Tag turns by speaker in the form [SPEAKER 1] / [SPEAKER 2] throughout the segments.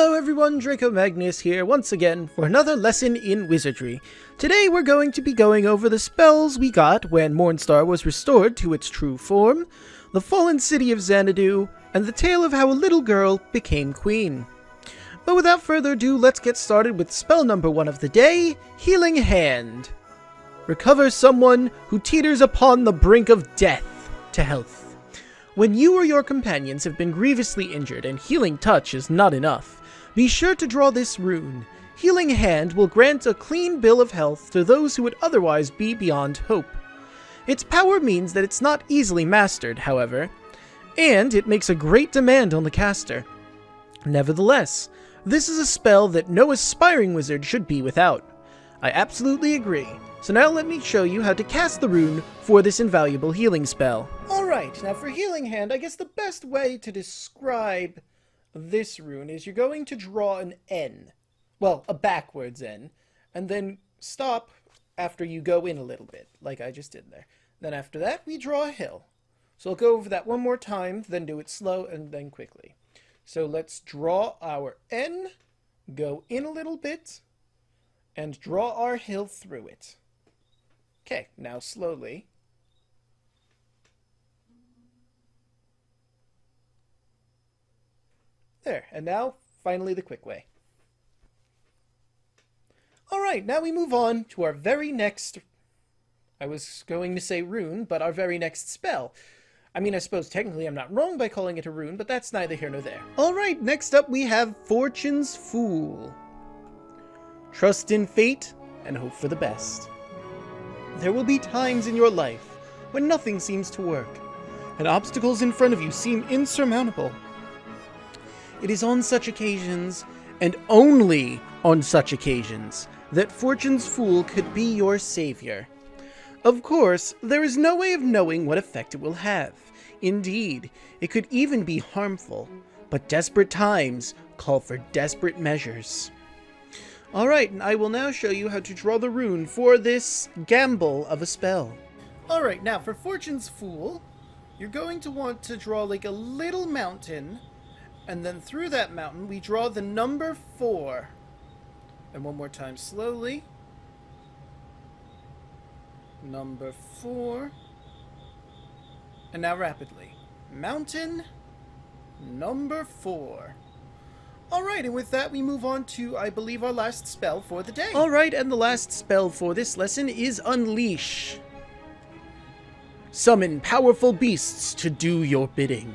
[SPEAKER 1] Hello everyone, Draco Magnius here once again for another lesson in wizardry. Today we're going to be going over the spells we got when Mornstar was restored to its true form, the fallen city of Xanadu, and the tale of how a little girl became queen. But without further ado, let's get started with spell number 1 of the day, Healing Hand. Recover someone who teeters upon the brink of death to health. When you or your companions have been grievously injured and Healing Touch is not enough, be sure to draw this rune. Healing Hand will grant a clean bill of health to those who would otherwise be beyond hope. Its power means that it's not easily mastered, however, and it makes a great demand on the caster. Nevertheless, this is a spell that no aspiring wizard should be without. I absolutely agree. So now let me show you how to cast the rune for this invaluable healing spell. Alright, now for Healing Hand, I guess the best way to describe this rune is you're going to draw an N. Well, a backwards N. And then stop after you go in a little bit, like I just did there. Then after that, we draw a hill. So I'll go over that one more time, then do it slow and then quickly. So let's draw our N, go in a little bit, and draw our hill through it. Okay, now slowly. There, and now, finally the quick way. Alright, now we move on to our very next, I was going to say rune, but our very next spell. I mean, I suppose technically I'm not wrong by calling it a rune, but that's neither here nor there. Alright, next up we have Fortune's Fool. Trust in fate and hope for the best. There will be times in your life when nothing seems to work, and obstacles in front of you seem insurmountable. It is on such occasions, and only on such occasions, that Fortune's Fool could be your savior. Of course, there is no way of knowing what effect it will have. Indeed, it could even be harmful, but desperate times call for desperate measures. Alright, and I will now show you how to draw the rune for this gamble of a spell. Alright, now for Fortune's Fool, you're going to want to draw like a little mountain, and then through that mountain we draw the number 4. And one more time slowly. Number 4. And now rapidly. Mountain, number 4. Alright, and with that we move on to, I believe, our last spell for the day. Alright, and the last spell for this lesson is Unleash. Summon powerful beasts to do your bidding.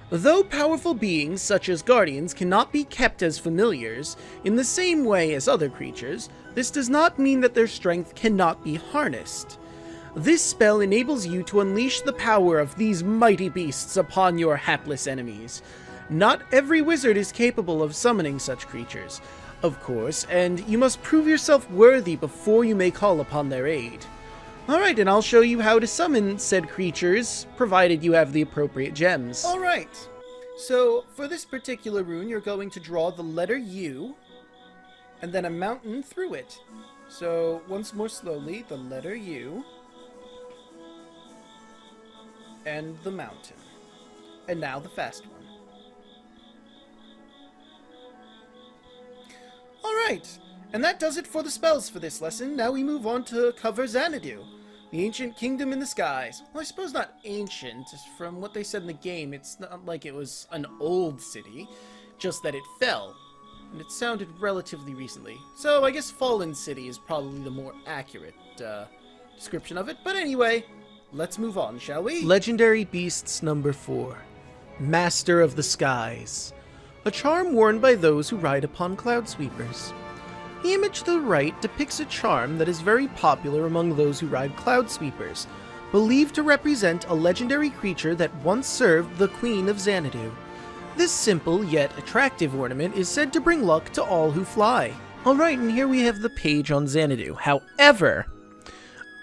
[SPEAKER 1] Though powerful beings such as guardians cannot be kept as familiars in the same way as other creatures, this does not mean that their strength cannot be harnessed. This spell enables you to unleash the power of these mighty beasts upon your hapless enemies. Not every wizard is capable of summoning such creatures, of course, and you must prove yourself worthy before you may call upon their aid. Alright, and I'll show you how to summon said creatures, provided you have the appropriate gems. Alright, so for this particular rune, you're going to draw the letter U, and then a mountain through it. So, once more slowly, the letter U, and the mountain. And now the fast one. Alright, and that does it for the spells for this lesson. Now we move on to cover Xanadu, the ancient kingdom in the skies. Well, I suppose not ancient. From what they said in the game, it's not like it was an old city, just that it fell. And it sounded relatively recently. So I guess Fallen City is probably the more accurate description of it. But anyway, let's move on, shall we? Legendary Beasts number 4. Master of the Skies. A charm worn by those who ride upon cloud sweepers. The image to the right depicts a charm that is very popular among those who ride cloud sweepers, believed to represent a legendary creature that once served the Queen of Xanadu. This simple yet attractive ornament is said to bring luck to all who fly. Alright, and here we have the page on Xanadu. However,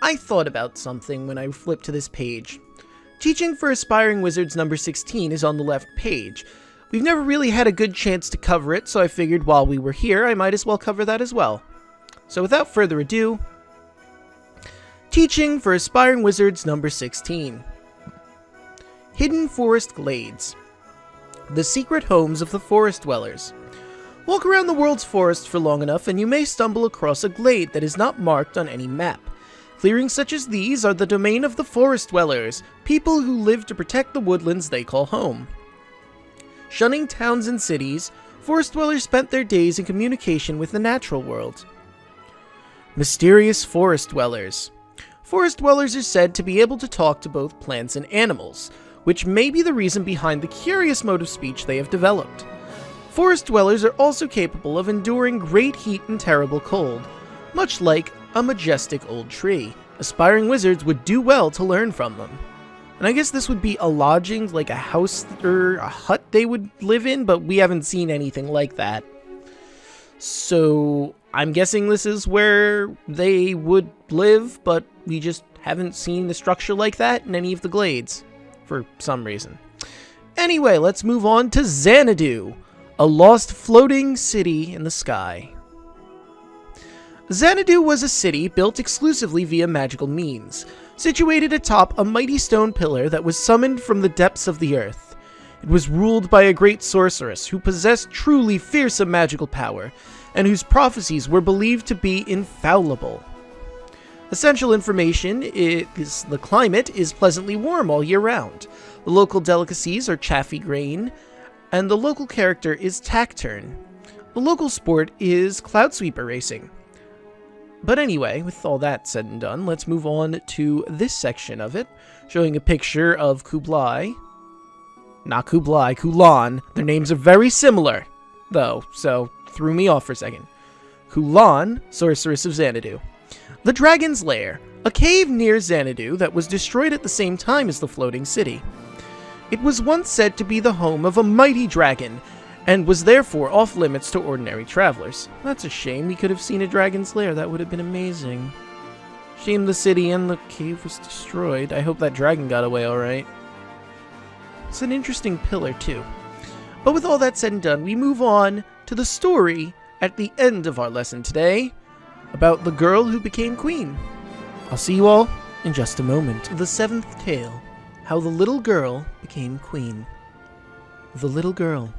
[SPEAKER 1] I thought about something when I flipped to this page. Teaching for Aspiring Wizards number 16 is on the left page. We've never really had a good chance to cover it, so I figured while we were here, I might as well cover that as well. So without further ado, Teaching for Aspiring Wizards number 16. Hidden Forest Glades. The secret homes of the forest dwellers. Walk around the world's forest for long enough and you may stumble across a glade that is not marked on any map. Clearings such as these are the domain of the forest dwellers, people who live to protect the woodlands they call home. Shunning towns and cities, forest dwellers spent their days in communication with the natural world. Mysterious forest dwellers. Forest dwellers are said to be able to talk to both plants and animals, which may be the reason behind the curious mode of speech they have developed. Forest dwellers are also capable of enduring great heat and terrible cold, much like a majestic old tree. Aspiring wizards would do well to learn from them. And I guess this would be a lodging, like a house or a hut they would live in, but we haven't seen anything like that. So I'm guessing this is where they would live, but we just haven't seen the structure like that in any of the glades, for some reason. Anyway, let's move on to Xanadu, a lost floating city in the sky. Xanadu was a city built exclusively via magical means, situated atop a mighty stone pillar that was summoned from the depths of the earth. It was ruled by a great sorceress who possessed truly fearsome magical power, and whose prophecies were believed to be infallible. Essential information is the climate is pleasantly warm all year round. The local delicacies are chaffy grain, and the local character is Taciturn. The local sport is cloud sweeper racing. But anyway, with all that said and done, let's move on to this section of it, showing a picture of Kublai. Not Kublai, Kulan. Their names are very similar, though, so threw me off for a second. Kulan, Sorceress of Xanadu. The Dragon's Lair, a cave near Xanadu that was destroyed at the same time as the floating city. It was once said to be the home of a mighty dragon, and was therefore off-limits to ordinary travelers. That's a shame. We could have seen a dragon's lair. That would have been amazing. Shame the city and the cave was destroyed. I hope that dragon got away alright. It's an interesting pillar, too. But with all that said and done, we move on to the story at the end of our lesson today about the girl who became queen. I'll see you all in just a moment. The seventh tale, how the little girl became queen. The little girl.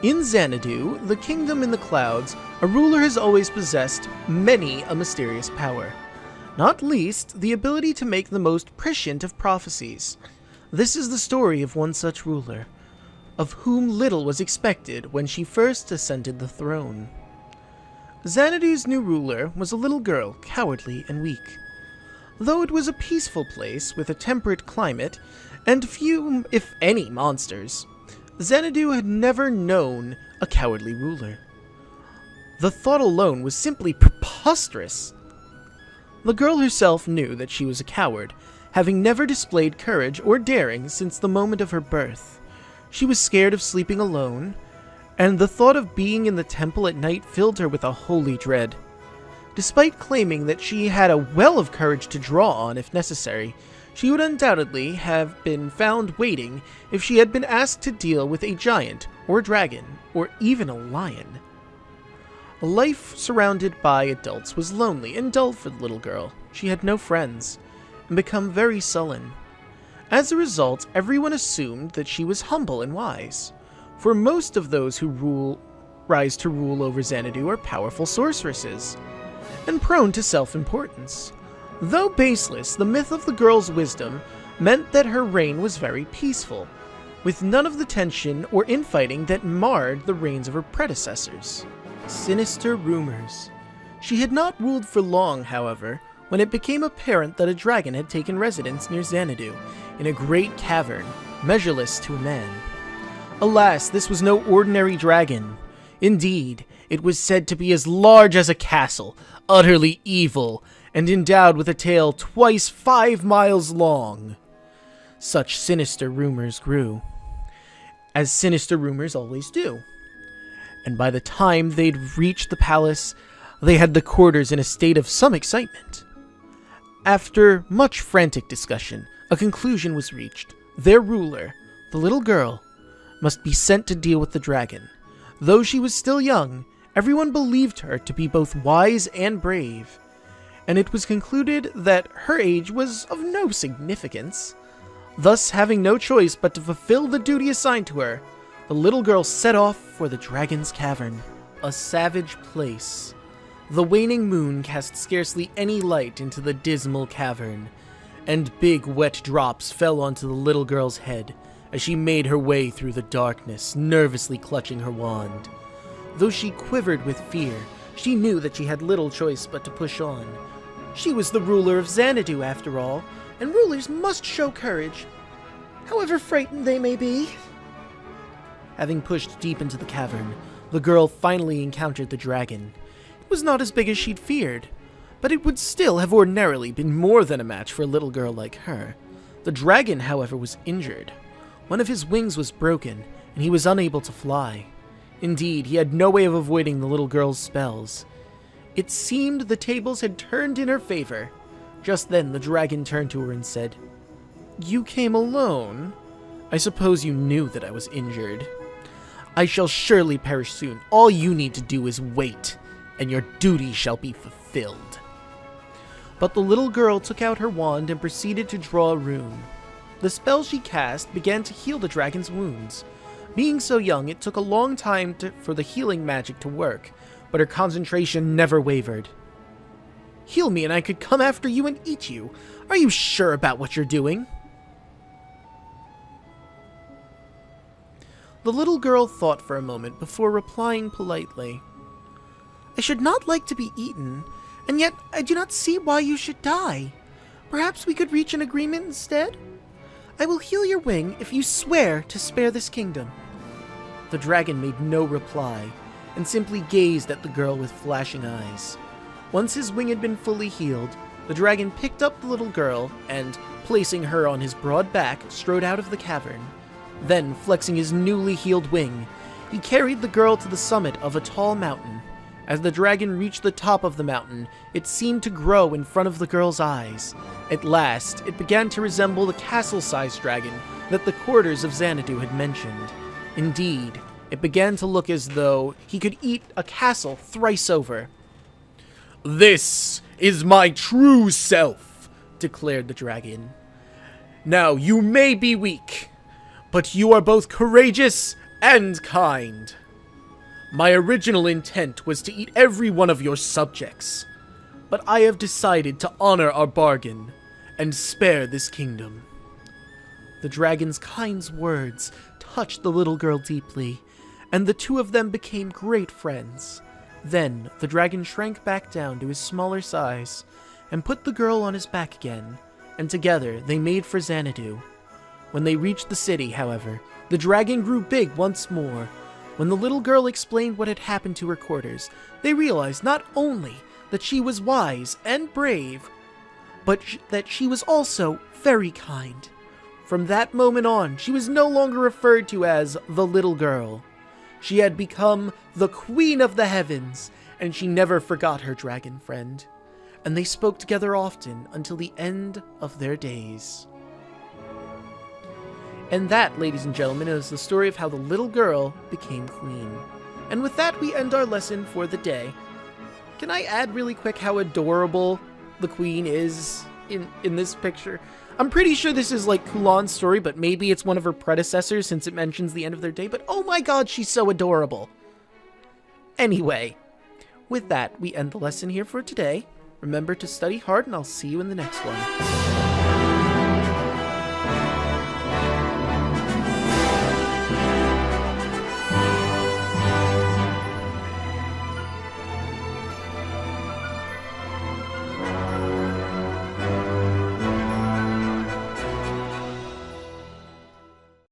[SPEAKER 1] In Xanadu, the kingdom in the clouds, a ruler has always possessed many a mysterious power, not least the ability to make the most prescient of prophecies. This is the story of one such ruler, of whom little was expected when she first ascended the throne. Xanadu's new ruler was a little girl, cowardly and weak. Though it was a peaceful place with a temperate climate and few, if any, monsters, Xanadu had never known a cowardly ruler. The thought alone was simply preposterous. The girl herself knew that she was a coward, having never displayed courage or daring since the moment of her birth. She was scared of sleeping alone, and the thought of being in the temple at night filled her with a holy dread. Despite claiming that she had a well of courage to draw on if necessary, she would undoubtedly have been found waiting if she had been asked to deal with a giant, or dragon, or even a lion. Life surrounded by adults was lonely and dull for the little girl. She had no friends, and become very sullen. As a result, everyone assumed that she was humble and wise, for most of those who rise to rule over Xanadu are powerful sorceresses, and prone to self-importance. Though baseless, the myth of the girl's wisdom meant that her reign was very peaceful, with none of the tension or infighting that marred the reigns of her predecessors. Sinister rumors. She had not ruled for long, however, when it became apparent that a dragon had taken residence near Xanadu, in a great cavern, measureless to a man. Alas, this was no ordinary dragon. Indeed, it was said to be as large as a castle, utterly evil, and endowed with a tail twice 5 miles long. Such sinister rumors grew, as sinister rumors always do. And by the time they'd reached the palace, they had the courtiers in a state of some excitement. After much frantic discussion, a conclusion was reached. Their ruler, the little girl, must be sent to deal with the dragon. Though she was still young, everyone believed her to be both wise and brave, and it was concluded that her age was of no significance. Thus, having no choice but to fulfill the duty assigned to her, the little girl set off for the dragon's cavern, a savage place. The waning moon cast scarcely any light into the dismal cavern, and big wet drops fell onto the little girl's head as she made her way through the darkness, nervously clutching her wand. Though she quivered with fear, she knew that she had little choice but to push on. She was the ruler of Xanadu, after all, and rulers must show courage, however frightened they may be. Having pushed deep into the cavern, the girl finally encountered the dragon. It was not as big as she'd feared, but it would still have ordinarily been more than a match for a little girl like her. The dragon, however, was injured. One of his wings was broken, and he was unable to fly. Indeed, he had no way of avoiding the little girl's spells. It seemed the tables had turned in her favor. Just then, the dragon turned to her and said, "You came alone? I suppose you knew that I was injured. I shall surely perish soon. All you need to do is wait, and your duty shall be fulfilled." But the little girl took out her wand and proceeded to draw a rune. The spell she cast began to heal the dragon's wounds. Being so young, it took a long time for the healing magic to work, but her concentration never wavered. "Heal me and I could come after you and eat you. Are you sure about what you're doing?" The little girl thought for a moment before replying politely. "I should not like to be eaten, and yet I do not see why you should die. Perhaps we could reach an agreement instead? I will heal your wing if you swear to spare this kingdom." The dragon made no reply, and simply gazed at the girl with flashing eyes. Once his wing had been fully healed, the dragon picked up the little girl and, placing her on his broad back, strode out of the cavern. Then, flexing his newly healed wing, he carried the girl to the summit of a tall mountain. As the dragon reached the top of the mountain, it seemed to grow in front of the girl's eyes. At last, it began to resemble the castle-sized dragon that the quarters of Xanadu had mentioned. Indeed, it began to look as though he could eat a castle thrice over. "This is my true self," declared the dragon. "Now, you may be weak, but you are both courageous and kind. My original intent was to eat every one of your subjects, but I have decided to honor our bargain and spare this kingdom." The dragon's kind words touched the little girl deeply, and the two of them became great friends. Then the dragon shrank back down to his smaller size and put the girl on his back again, and together they made for Xanadu. When they reached the city, however, the dragon grew big once more. When the little girl explained what had happened to her quarters, they realized not only that she was wise and brave, but that she was also very kind. From that moment on, she was no longer referred to as the little girl. She had become the Queen of the Heavens, and she never forgot her dragon friend. And they spoke together often until the end of their days. And that, ladies and gentlemen, is the story of how the little girl became queen. And with that, we end our lesson for the day. Can I add really quick how adorable the queen is in this picture? I'm pretty sure this is like Kulan's story, but maybe it's one of her predecessors since it mentions the end of their day, but oh my god, she's so adorable. Anyway, with that, we end the lesson here for today. Remember to study hard, and I'll see you in the next one.